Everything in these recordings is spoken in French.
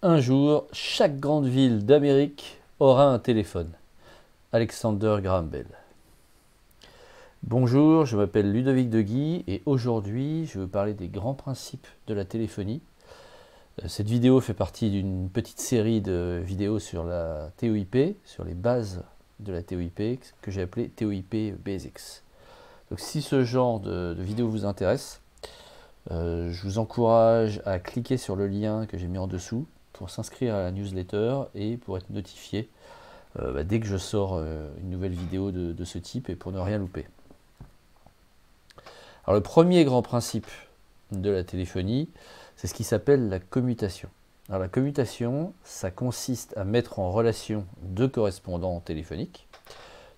Un jour, chaque grande ville d'Amérique aura un téléphone. Alexander Graham Bell. Bonjour, je m'appelle Ludovic Deguy et aujourd'hui je vais vous parler des grands principes de la téléphonie. Cette vidéo fait partie d'une petite série de vidéos sur la TOIP, sur les bases de la TOIP que j'ai appelée TOIP Basics. Donc si ce genre de vidéo vous intéresse, je vous encourage à cliquer sur le lien que j'ai mis en dessous pour s'inscrire à la newsletter et pour être notifié dès que je sors une nouvelle vidéo de ce type et pour ne rien louper. Alors le premier grand principe de la téléphonie, c'est ce qui s'appelle la commutation. Alors la commutation, ça consiste à mettre en relation deux correspondants téléphoniques.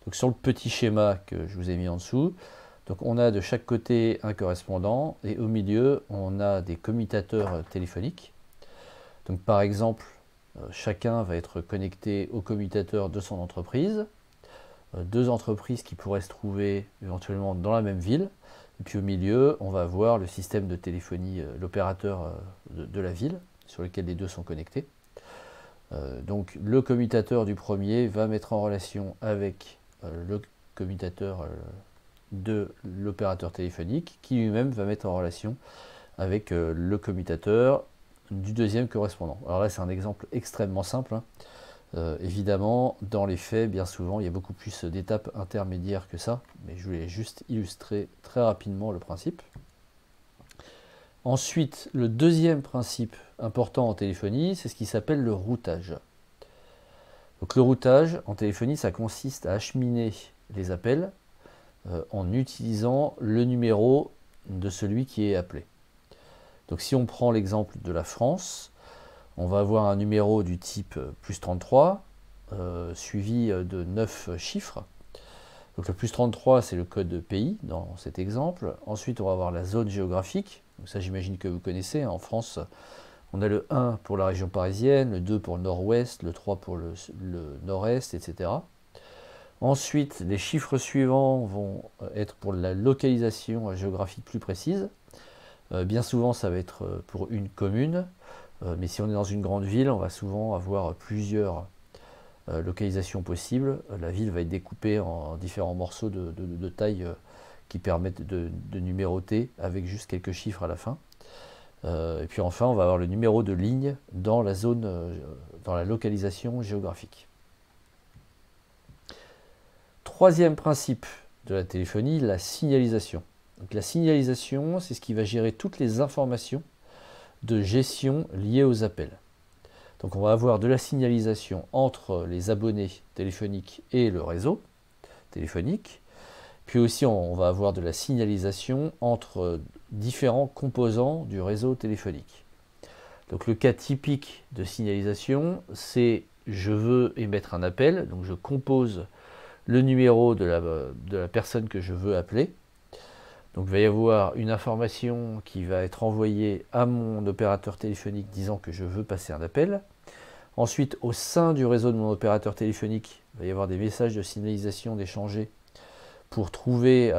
Donc sur le petit schéma que je vous ai mis en dessous, donc on a de chaque côté un correspondant et au milieu on a des commutateurs téléphoniques. Donc par exemple, chacun va être connecté au commutateur de son entreprise, deux entreprises qui pourraient se trouver éventuellement dans la même ville, et puis au milieu on va avoir le système de téléphonie, l'opérateur de la ville sur lequel les deux sont connectés. Donc le commutateur du premier va mettre en relation avec le commutateur de l'opérateur téléphonique qui lui-même va mettre en relation avec le commutateur du deuxième correspondant. Alors là c'est un exemple extrêmement simple, évidemment dans les faits bien souvent il y a beaucoup plus d'étapes intermédiaires que ça, mais je voulais juste illustrer très rapidement le principe. Ensuite, le deuxième principe important en téléphonie, c'est ce qui s'appelle le routage. Donc le routage en téléphonie, ça consiste à acheminer les appels en utilisant le numéro de celui qui est appelé. Donc si on prend l'exemple de la France, on va avoir un numéro du type plus 33 suivi de 9 chiffres. Donc le plus 33 c'est le code pays dans cet exemple. Ensuite on va avoir la zone géographique. Donc ça j'imagine que vous connaissez. En France on a le 1 pour la région parisienne, le 2 pour le nord-ouest, le 3 pour le nord-est, etc. Ensuite, les chiffres suivants vont être pour la localisation géographique plus précise. Bien souvent, ça va être pour une commune, mais si on est dans une grande ville, on va souvent avoir plusieurs localisations possibles. La ville va être découpée en différents morceaux de taille qui permettent de numéroter avec juste quelques chiffres à la fin. Et puis enfin, on va avoir le numéro de ligne dans la zone, dans la localisation géographique. Troisième principe de la téléphonie, la signalisation. Donc la signalisation, c'est ce qui va gérer toutes les informations de gestion liées aux appels. Donc on va avoir de la signalisation entre les abonnés téléphoniques et le réseau téléphonique. Puis aussi on va avoir de la signalisation entre différents composants du réseau téléphonique. Donc le cas typique de signalisation, c'est je veux émettre un appel, donc je compose le numéro de la personne que je veux appeler. Donc il va y avoir une information qui va être envoyée à mon opérateur téléphonique disant que je veux passer un appel. Ensuite, au sein du réseau de mon opérateur téléphonique, il va y avoir des messages de signalisation d'échanger pour trouver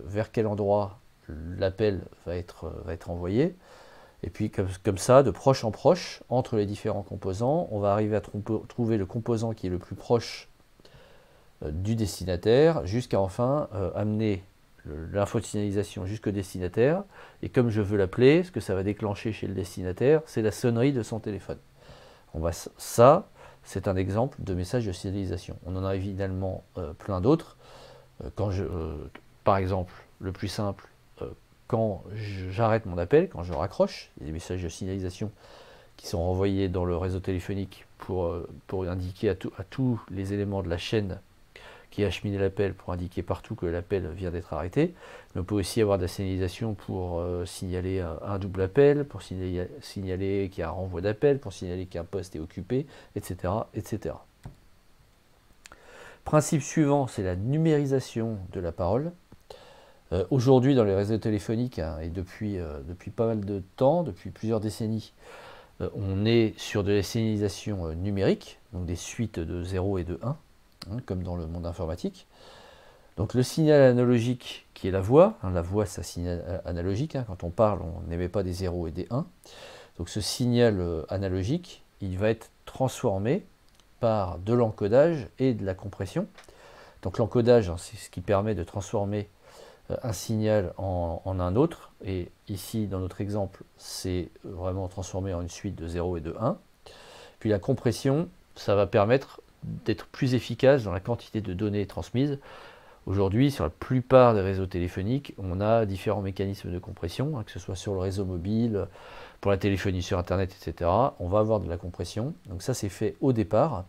vers quel endroit l'appel va être envoyé. Et puis comme ça, de proche en proche, entre les différents composants, on va arriver à trouver le composant qui est le plus proche du destinataire, jusqu'à enfin amener l'info de signalisation jusqu'au destinataire. Et comme je veux l'appeler, ce que ça va déclencher chez le destinataire, c'est la sonnerie de son téléphone. Ça, c'est un exemple de message de signalisation. On en a évidemment plein d'autres. Par exemple, le plus simple, quand j'arrête mon appel, quand je raccroche, il y a des messages de signalisation qui sont renvoyés dans le réseau téléphonique pour indiquer à tous les éléments de la chaîne qui a acheminé l'appel, pour indiquer partout que l'appel vient d'être arrêté. Mais on peut aussi avoir de la signalisation pour signaler un double appel, pour signaler qu'il y a un renvoi d'appel, pour signaler qu'un poste est occupé, etc., etc. Principe suivant, c'est la numérisation de la parole. Aujourd'hui, dans les réseaux téléphoniques, et depuis pas mal de temps, depuis plusieurs décennies, on est sur de la signalisation numérique, donc des suites de 0 et de 1, comme dans le monde informatique. Donc le signal analogique qui est la voix c'est un signal analogique, quand on parle on n'émet pas des 0 et des 1. Donc ce signal analogique il va être transformé par de l'encodage et de la compression. Donc l'encodage, c'est ce qui permet de transformer un signal en un autre, et ici dans notre exemple c'est vraiment transformé en une suite de 0 et de 1. Puis la compression, ça va permettre d'être plus efficace dans la quantité de données transmises. Aujourd'hui, sur la plupart des réseaux téléphoniques, on a différents mécanismes de compression, que ce soit sur le réseau mobile, pour la téléphonie sur Internet, etc. On va avoir de la compression. Donc ça, c'est fait au départ.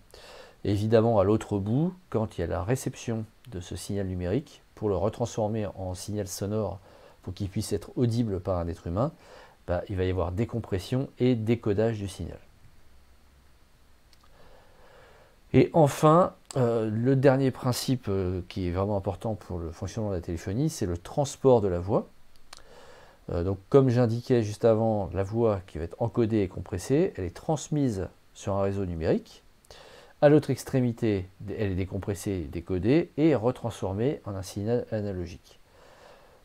Et évidemment, à l'autre bout, quand il y a la réception de ce signal numérique, pour le retransformer en signal sonore, pour qu'il puisse être audible par un être humain, il va y avoir décompression et décodage du signal. Et enfin, le dernier principe qui est vraiment important pour le fonctionnement de la téléphonie, c'est le transport de la voix. Donc comme j'indiquais juste avant, la voix qui va être encodée et compressée, elle est transmise sur un réseau numérique. À l'autre extrémité, elle est décompressée, décodée et retransformée en un signal analogique.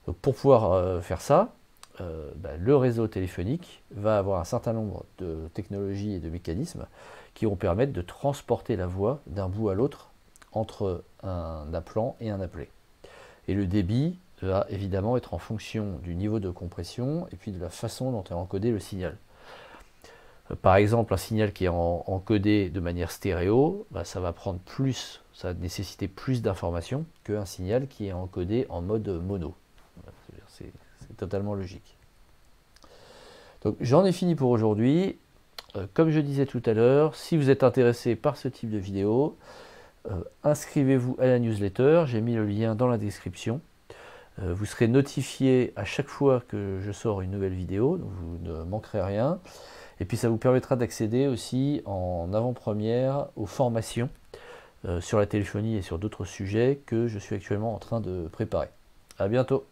Donc pour pouvoir faire ça, le réseau téléphonique va avoir un certain nombre de technologies et de mécanismes qui vont permettre de transporter la voix d'un bout à l'autre entre un appelant et un appelé. Et le débit va évidemment être en fonction du niveau de compression et puis de la façon dont est encodé le signal. Par exemple, un signal qui est encodé de manière stéréo, ça va prendre plus, ça va nécessiter plus d'informations qu'un signal qui est encodé en mode mono. C'est totalement logique. Donc j'en ai fini pour aujourd'hui. Comme je disais tout à l'heure, si vous êtes intéressé par ce type de vidéo, inscrivez-vous à la newsletter, j'ai mis le lien dans la description. Vous serez notifié à chaque fois que je sors une nouvelle vidéo, donc vous ne manquerez rien. Et puis ça vous permettra d'accéder aussi en avant-première aux formations sur la téléphonie et sur d'autres sujets que je suis actuellement en train de préparer. À bientôt.